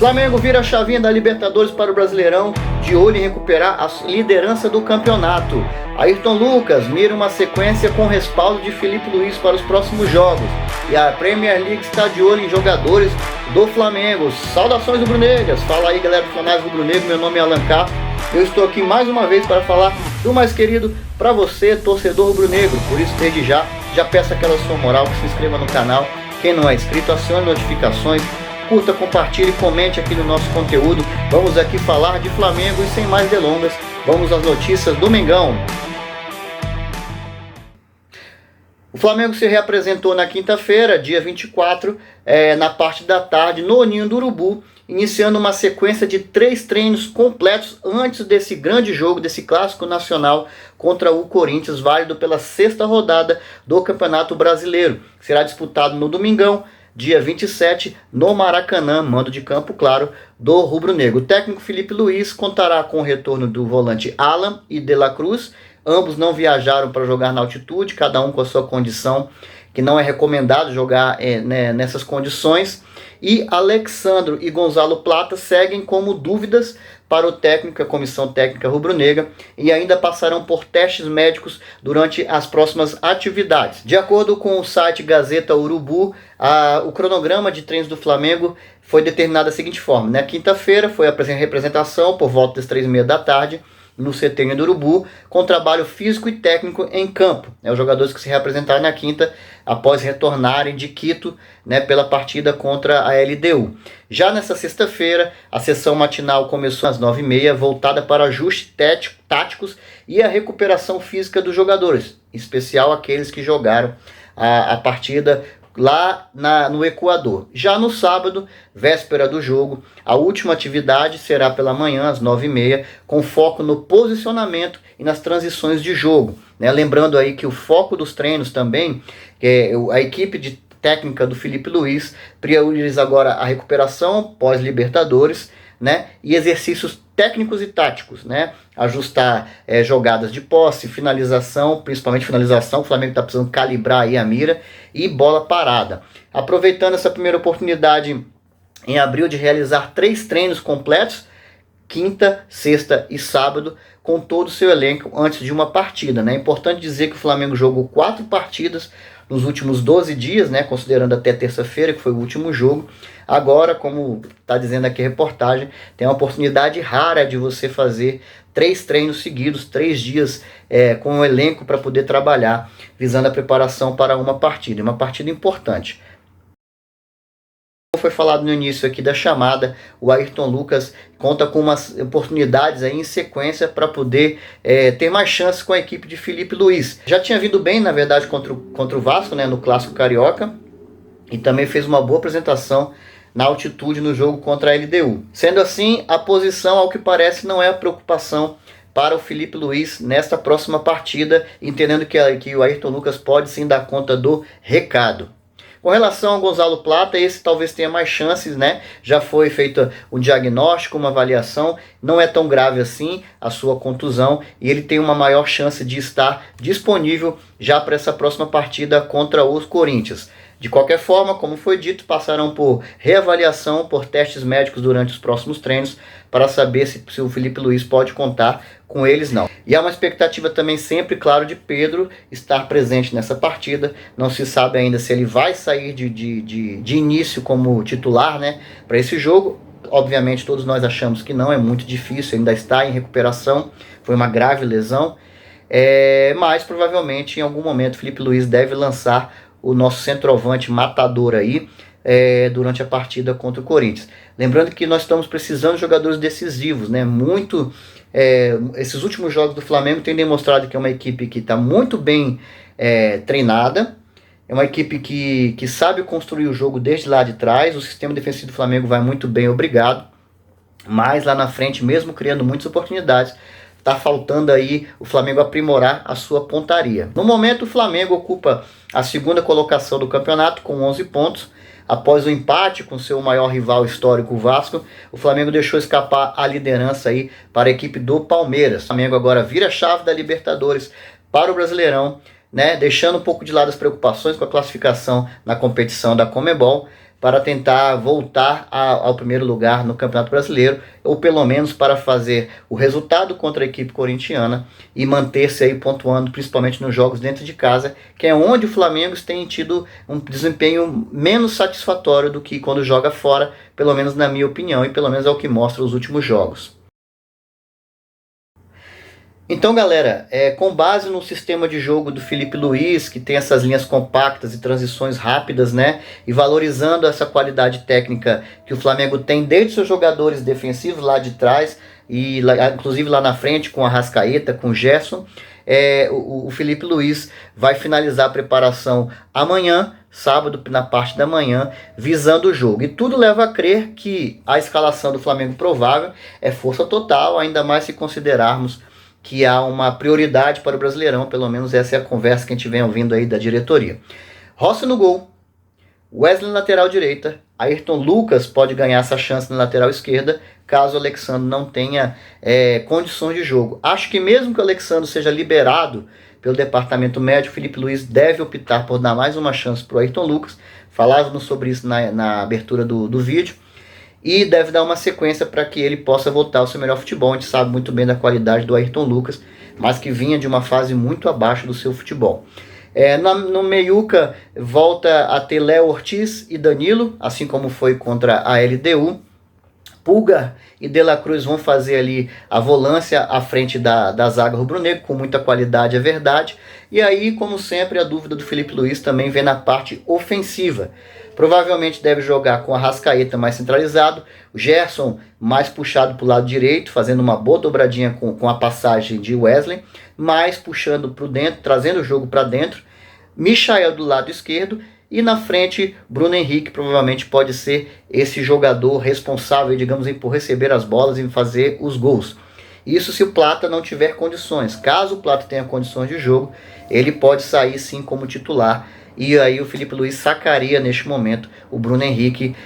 Flamengo vira a chavinha da Libertadores para o Brasileirão, de olho em recuperar a liderança do campeonato. Ayrton Lucas mira uma sequência com respaldo de Filipe Luís para os próximos jogos. E a Premier League está de olho em jogadores do Flamengo. Saudações rubro-negras! Fala aí, galera do Flamengo rubro-negro, meu nome é Alencar. Eu estou aqui mais uma vez para falar do mais querido para você, torcedor rubro-negro. Por isso, desde já peço aquela sua moral, que se inscreva no canal. Quem não é inscrito, acione notificações. Curta, compartilhe, comente aqui no nosso conteúdo. Vamos aqui falar de Flamengo e sem mais delongas, vamos às notícias do Mengão. O Flamengo se reapresentou na quinta-feira, dia 24, na parte da tarde, no Ninho do Urubu, iniciando uma sequência de 3 treinos completos antes desse grande jogo, desse clássico nacional contra o Corinthians, válido pela 6ª rodada do Campeonato Brasileiro, que será disputado no domingão, dia 27, no Maracanã, mando de campo, claro, do rubro-negro. O técnico Filipe Luís contará com o retorno do volante Alan e De La Cruz. Ambos não viajaram para jogar na altitude, cada um com a sua condição, que não é recomendado jogar nessas condições. E Alexandro e Gonzalo Plata seguem como dúvidas para o técnico, a comissão técnica rubro-negra, e ainda passarão por testes médicos durante as próximas atividades. De acordo com o site Gazeta Urubu, o cronograma de treinos do Flamengo foi determinado da seguinte forma: na quinta-feira foi a representação por volta das 3h30 da tarde, no CT do Urubu, com trabalho físico e técnico em campo. Os jogadores que se reapresentaram na quinta, após retornarem de Quito, pela partida contra a LDU. Já nessa sexta-feira, a sessão matinal começou às 9h30, voltada para ajustes táticos e a recuperação física dos jogadores, em especial aqueles que jogaram a partida lá no Equador. Já no sábado, véspera do jogo, a última atividade será pela manhã, às 9h30, com foco no posicionamento e nas transições de jogo. Lembrando aí que o foco dos treinos também, a equipe de técnica do Filipe Luís prioriza agora a recuperação pós-Libertadores, e exercícios técnicos e táticos, ajustar jogadas de posse, finalização, principalmente finalização. O Flamengo está precisando calibrar aí a mira, e bola parada. Aproveitando essa primeira oportunidade em abril de realizar 3 treinos completos, quinta, sexta e sábado, com todo o seu elenco antes de uma partida. É importante dizer que o Flamengo jogou 4 partidas nos últimos 12 dias, considerando até terça-feira, que foi o último jogo. Agora, como está dizendo aqui a reportagem, tem uma oportunidade rara de você fazer 3 treinos seguidos, 3 dias com o elenco para poder trabalhar, visando a preparação para uma partida importante. Foi falado no início aqui da chamada, o Ayrton Lucas conta com umas oportunidades aí em sequência para poder ter mais chances com a equipe de Filipe Luís. Já tinha vindo bem, na verdade, contra o Vasco, no Clássico Carioca, e também fez uma boa apresentação na altitude no jogo contra a LDU. Sendo assim, a posição, ao que parece, não é a preocupação para o Filipe Luís nesta próxima partida, entendendo que o Ayrton Lucas pode sim dar conta do recado. Com relação ao Gonzalo Plata, esse talvez tenha mais chances, Já foi feito um diagnóstico, uma avaliação, não é tão grave assim a sua contusão, e ele tem uma maior chance de estar disponível já para essa próxima partida contra os Corinthians. De qualquer forma, como foi dito, passarão por reavaliação, por testes médicos durante os próximos treinos, para saber se o Filipe Luís pode contar com eles, não. E há uma expectativa também sempre, claro, de Pedro estar presente nessa partida. Não se sabe ainda se ele vai sair de início como titular, para esse jogo. Obviamente todos nós achamos que não, é muito difícil, ainda está em recuperação, foi uma grave lesão. Mas provavelmente em algum momento Filipe Luís deve lançar o nosso centroavante matador aí, durante a partida contra o Corinthians. Lembrando que nós estamos precisando de jogadores decisivos, esses últimos jogos do Flamengo têm demonstrado que é uma equipe que está muito bem treinada, é uma equipe que sabe construir o jogo desde lá de trás. O sistema defensivo do Flamengo vai muito bem, obrigado, mas lá na frente, mesmo criando muitas oportunidades, está faltando aí o Flamengo aprimorar a sua pontaria. No momento, o Flamengo ocupa a 2ª colocação do campeonato com 11 pontos. Após o empate com seu maior rival histórico, o Vasco, o Flamengo deixou escapar a liderança aí para a equipe do Palmeiras. O Flamengo agora vira a chave da Libertadores para o Brasileirão, deixando um pouco de lado as preocupações com a classificação na competição da Conmebol, para tentar voltar ao primeiro lugar no Campeonato Brasileiro, ou pelo menos para fazer o resultado contra a equipe corintiana e manter-se aí pontuando, principalmente nos jogos dentro de casa, que é onde o Flamengo tem tido um desempenho menos satisfatório do que quando joga fora, pelo menos na minha opinião, e pelo menos é o que mostra os últimos jogos. Então, galera, com base no sistema de jogo do Filipe Luís, que tem essas linhas compactas e transições rápidas, né, e valorizando essa qualidade técnica que o Flamengo tem desde seus jogadores defensivos lá de trás, e inclusive lá na frente com a Arrascaeta, com o Gerson, o Filipe Luís vai finalizar a preparação amanhã, sábado, na parte da manhã, visando o jogo. E tudo leva a crer que a escalação do Flamengo provável é força total, ainda mais se considerarmos que há uma prioridade para o Brasileirão, pelo menos essa é a conversa que a gente vem ouvindo aí da diretoria. Rossi no gol, Wesley na lateral direita, Ayrton Lucas pode ganhar essa chance na lateral esquerda, caso o Alexandre não tenha condições de jogo. Acho que mesmo que o Alexandre seja liberado pelo departamento médico, Filipe Luís deve optar por dar mais uma chance para o Ayrton Lucas, falávamos sobre isso na abertura do vídeo, e deve dar uma sequência para que ele possa voltar ao seu melhor futebol. A gente sabe muito bem da qualidade do Ayrton Lucas, mas que vinha de uma fase muito abaixo do seu futebol. No meiuca volta a ter Léo Ortiz e Danilo, assim como foi contra a LDU. Pulga e De La Cruz vão fazer ali a volância à frente da zaga rubro-negro, com muita qualidade, é verdade. E aí, como sempre, a dúvida do Filipe Luís também vem na parte ofensiva. Provavelmente deve jogar com a Arrascaeta mais centralizado, o Gerson mais puxado para o lado direito, fazendo uma boa dobradinha com a passagem de Wesley, mais puxando para dentro, trazendo o jogo para dentro, Michael do lado esquerdo, e na frente, Bruno Henrique provavelmente pode ser esse jogador responsável, digamos, por receber as bolas e fazer os gols. Isso se o Plata não tiver condições. Caso o Plata tenha condições de jogo, ele pode sair sim como titular. E aí o Filipe Luís sacaria neste momento o Bruno Henrique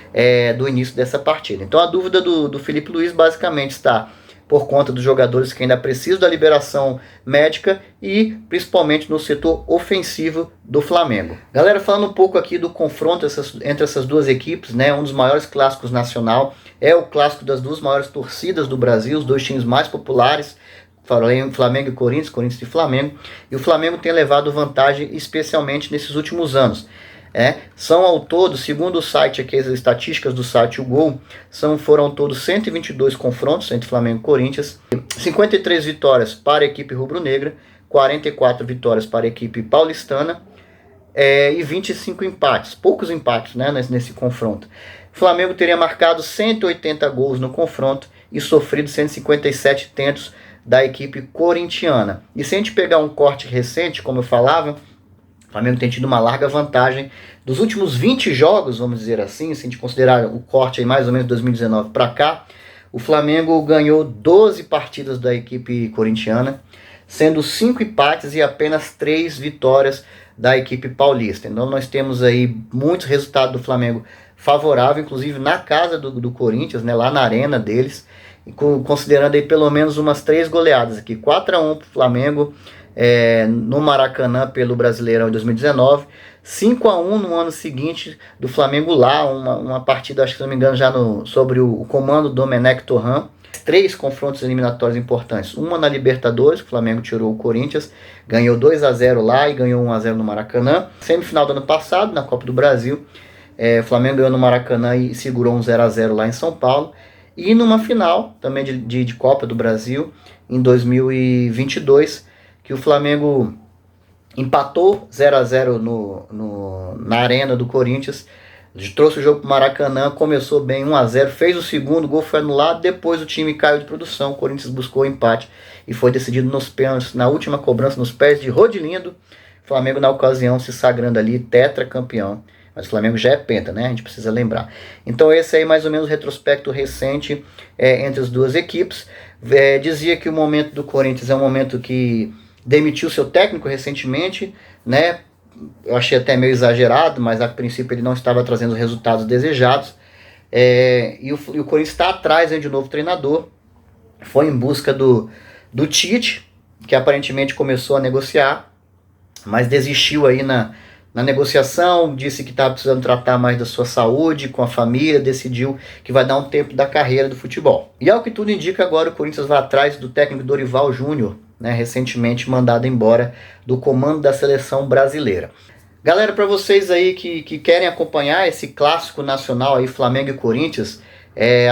do início dessa partida. Então a dúvida do Filipe Luís basicamente está por conta dos jogadores que ainda precisam da liberação médica e principalmente no setor ofensivo do Flamengo. Galera, falando um pouco aqui do confronto entre essas duas equipes, né, um dos maiores clássicos nacional, é o clássico das duas maiores torcidas do Brasil, os dois times mais populares, Flamengo e Corinthians, Corinthians e Flamengo, e o Flamengo tem levado vantagem especialmente nesses últimos anos. São ao todo, segundo o site aqui, as estatísticas do site O Gol, foram ao todo 122 confrontos entre Flamengo e Corinthians, 53 vitórias para a equipe rubro-negra, 44 vitórias para a equipe paulistana e 25 empates, poucos empates, né, nesse confronto. O Flamengo teria marcado 180 gols no confronto e sofrido 157 tentos da equipe corintiana. E se a gente pegar um corte recente, como eu falava, o Flamengo tem tido uma larga vantagem. Dos últimos 20 jogos, vamos dizer assim, se a gente considerar o corte aí mais ou menos de 2019 para cá, o Flamengo ganhou 12 partidas da equipe corintiana, sendo 5 empates e apenas 3 vitórias da equipe paulista. Então nós temos aí muitos resultados do Flamengo favorável, inclusive na casa do Corinthians, né, lá na arena deles, considerando aí pelo menos umas 3 goleadas aqui, 4-1 para o Flamengo no Maracanã pelo Brasileirão em 2019, 5-1 no ano seguinte do Flamengo lá, uma partida, acho que se não me engano, já sobre o comando do Domenech Torrent. 3 confrontos eliminatórios importantes, uma na Libertadores, que o Flamengo tirou o Corinthians, ganhou 2-0 lá e ganhou 1-0 no Maracanã. Semifinal do ano passado, na Copa do Brasil, o Flamengo ganhou no Maracanã e segurou um 0-0 lá em São Paulo. E numa final também de Copa do Brasil, em 2022, que o Flamengo empatou 0-0 na arena do Corinthians, trouxe o jogo para o Maracanã, começou bem 1-0, fez o segundo, o gol foi anulado, depois o time caiu de produção, o Corinthians buscou o empate e foi decidido nos pênaltis, na última cobrança, nos pés de Rodilindo, o Flamengo na ocasião se sagrando ali tetracampeão. Mas o Flamengo já é penta, né? A gente precisa lembrar. Então esse aí mais ou menos o retrospecto recente entre as duas equipes. Dizia que o momento do Corinthians é um momento que demitiu seu técnico recentemente, né? Eu achei até meio exagerado, mas a princípio ele não estava trazendo os resultados desejados. E o Corinthians está atrás de um novo treinador. Foi em busca do Tite, que aparentemente começou a negociar, mas desistiu aí na negociação, disse que estava precisando tratar mais da sua saúde, com a família, decidiu que vai dar um tempo da carreira do futebol. E ao que tudo indica, agora o Corinthians vai atrás do técnico Dorival Júnior, né, recentemente mandado embora do comando da seleção brasileira. Galera, para vocês aí que querem acompanhar esse clássico nacional aí, Flamengo e Corinthians,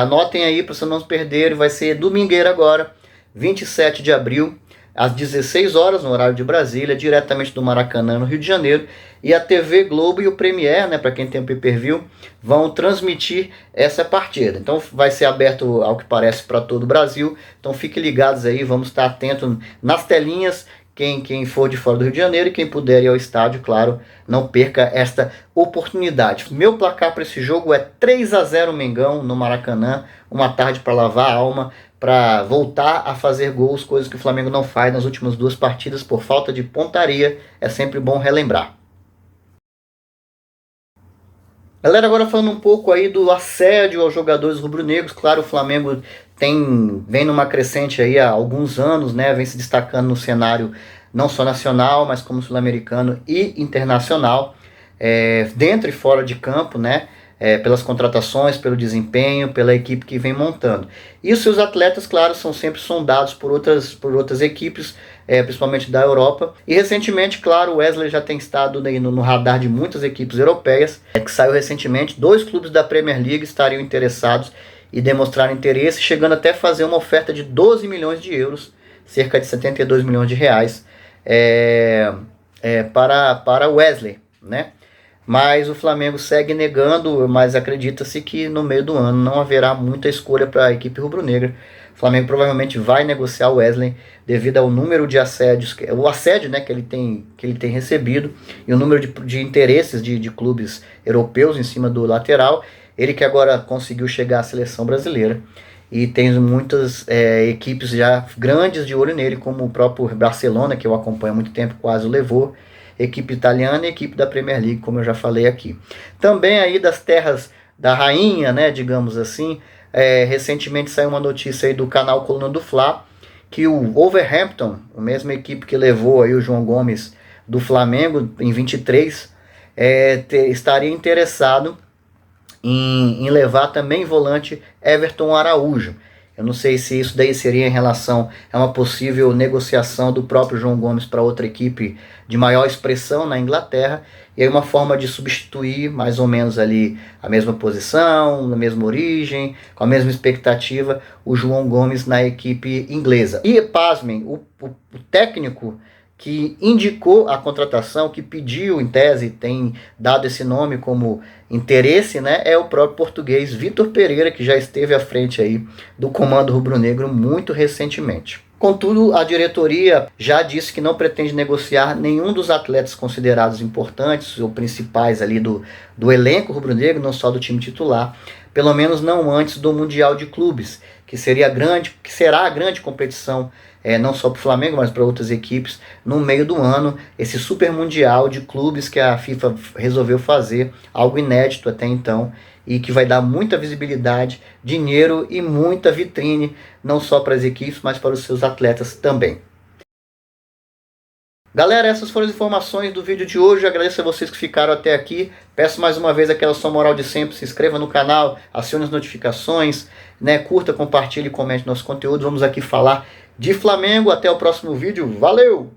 anotem aí para vocês não se perderem, vai ser domingueira agora, 27 de abril, às 16 horas, no horário de Brasília, diretamente do Maracanã, no Rio de Janeiro. E a TV Globo e o Premiere, né, para quem tem o pay-per-view, vão transmitir essa partida. Então vai ser aberto, ao que parece, para todo o Brasil. Então fiquem ligados aí, vamos estar atentos nas telinhas. Quem for de fora do Rio de Janeiro e quem puder ir ao estádio, claro, não perca esta oportunidade. Meu placar para esse jogo é 3-0 Mengão no Maracanã, uma tarde para lavar a alma, para voltar a fazer gols, coisas que o Flamengo não faz nas últimas 2 partidas por falta de pontaria, é sempre bom relembrar. Galera, agora falando um pouco aí do assédio aos jogadores rubro-negros, claro, o Flamengo vem numa crescente aí há alguns anos, né, vem se destacando no cenário não só nacional, mas como sul-americano e internacional, dentro e fora de campo, né, pelas contratações, pelo desempenho, pela equipe que vem montando. E os seus atletas, claro, são sempre sondados por outras equipes, principalmente da Europa. E recentemente, claro, o Wesley já tem estado no radar de muitas equipes europeias, que saiu recentemente, 2 clubes da Premier League estariam interessados e demonstraram interesse, chegando até a fazer uma oferta de 12 milhões de euros, cerca de 72 milhões de reais, para o Wesley, né? Mas o Flamengo segue negando, mas acredita-se que no meio do ano não haverá muita escolha para a equipe rubro-negra. O Flamengo provavelmente vai negociar o Wesley devido ao número de assédios, o assédio, né, que ele tem recebido, e o número de interesses de clubes europeus em cima do lateral. Ele que agora conseguiu chegar à seleção brasileira e tem muitas equipes já grandes de olho nele, como o próprio Barcelona, que eu acompanho há muito tempo, quase o levou. Equipe italiana e equipe da Premier League, como eu já falei aqui. Também aí das terras da rainha, né, digamos assim, recentemente saiu uma notícia aí do canal Coluna do Fla, que o Wolverhampton, a mesma equipe que levou aí o João Gomes do Flamengo em 23, estaria interessado em levar também volante Everton Araújo. Eu não sei se isso daí seria em relação a uma possível negociação do próprio João Gomes para outra equipe de maior expressão na Inglaterra, e aí uma forma de substituir mais ou menos ali a mesma posição, a mesma origem, com a mesma expectativa, o João Gomes na equipe inglesa. E pasmem, o técnico que indicou a contratação, que pediu em tese, tem dado esse nome como interesse, né, é o próprio português Vitor Pereira, que já esteve à frente aí do comando rubro-negro muito recentemente. Contudo, a diretoria já disse que não pretende negociar nenhum dos atletas considerados importantes ou principais ali do elenco rubro-negro, não só do time titular, pelo menos não antes do Mundial de Clubes, que será a grande competição, não só para o Flamengo, mas para outras equipes, no meio do ano, esse super mundial de clubes que a FIFA resolveu fazer, algo inédito até então, e que vai dar muita visibilidade, dinheiro e muita vitrine, não só para as equipes, mas para os seus atletas também. Galera, essas foram as informações do vídeo de hoje. Eu agradeço a vocês que ficaram até aqui. Peço mais uma vez aquela sua moral de sempre. Se inscreva no canal, acione as notificações, né? Curta, compartilhe e comente nosso conteúdo. Vamos aqui falar de Flamengo. Até o próximo vídeo. Valeu!